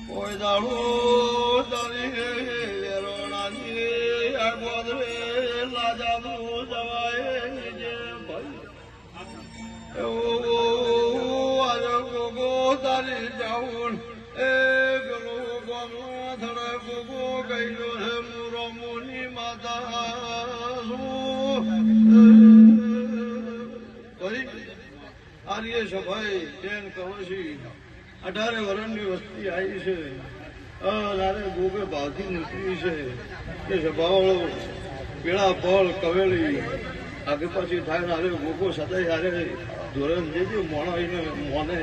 કોઈ દાડો તારી વેરોણાની આ ગોદરે લાજાનું જવાય જે ભાઈ એવું આજે ગોગો તારી જાઉં એ પેલો ગોમો ધડે ગોગો ગયેલો છે મુરો મુની માતા આર્ય સભાઈ બેન કવશી 18 વર્ષની વસ્તી આવી છે લારે ગોગે ભાવથી નીકળી છે એ સભાવાળો પેલા ફળ કવેલી આગે પાછી થાય હારે ગોગો સદાય હારે ધોરણ જે મોને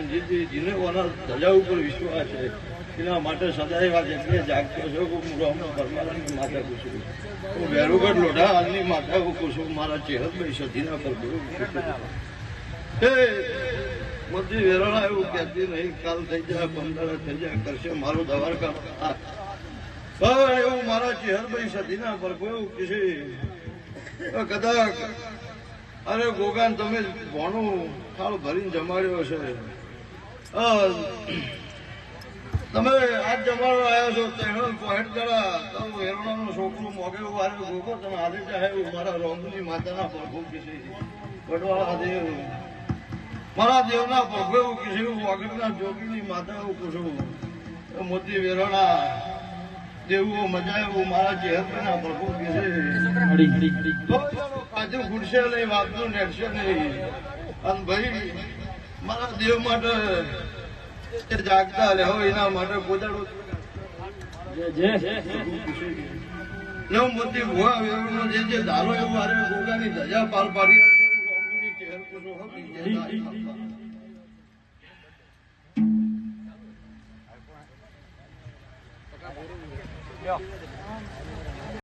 જેને ઓના ધજા ઉપર વિશ્વાસ છે એના માટે સદાય આ જગ્યાએ જાગતો છે હું પરમારાની માતા પૂછું હું વેરુગઢ લોઢા હાલની માતા પૂછું મારા ચેહરભાઈ સધીના પર બધી વેરણા એવું કહેતી નહીં કાલ થઈ જાય 15 થઈ જાય કરશે મારો દવારકા એવું મારા ચેહરભાઈ સધીના પર કોઈ કીધે કદાચ અરે ગોગાન તમે ભણું થાળ ભરીને જમાડ્યો છે તમે આજ જમાડો આવ્યા છો તેનો પોઈન્ટ કરા તારું વેરણાનું છોકરું મોગે વારે ગોગો તમે આજે ચાહે મારા રોમની માતાના પ્રભુ કીધે વડવાળા દેવ મારા દેવના પ્રભુ એવું કીધું વાગડના જોગીની માતા એવું પૂછું મોતી વેરણા દેવું મજા એવું મારા ચેહરના પ્રભુ કીધે કાજુ ઘૂટશે નહીં વાપનું નેટશે નહીં અને ભાઈ મારા દેવ માટે જાગતા રહો એના માટે પોતાનો મોતી ભુવા વેરનો જે ધારો એવું આરે ગોગાની ધજા પાર પાડી ચહેર પૂછો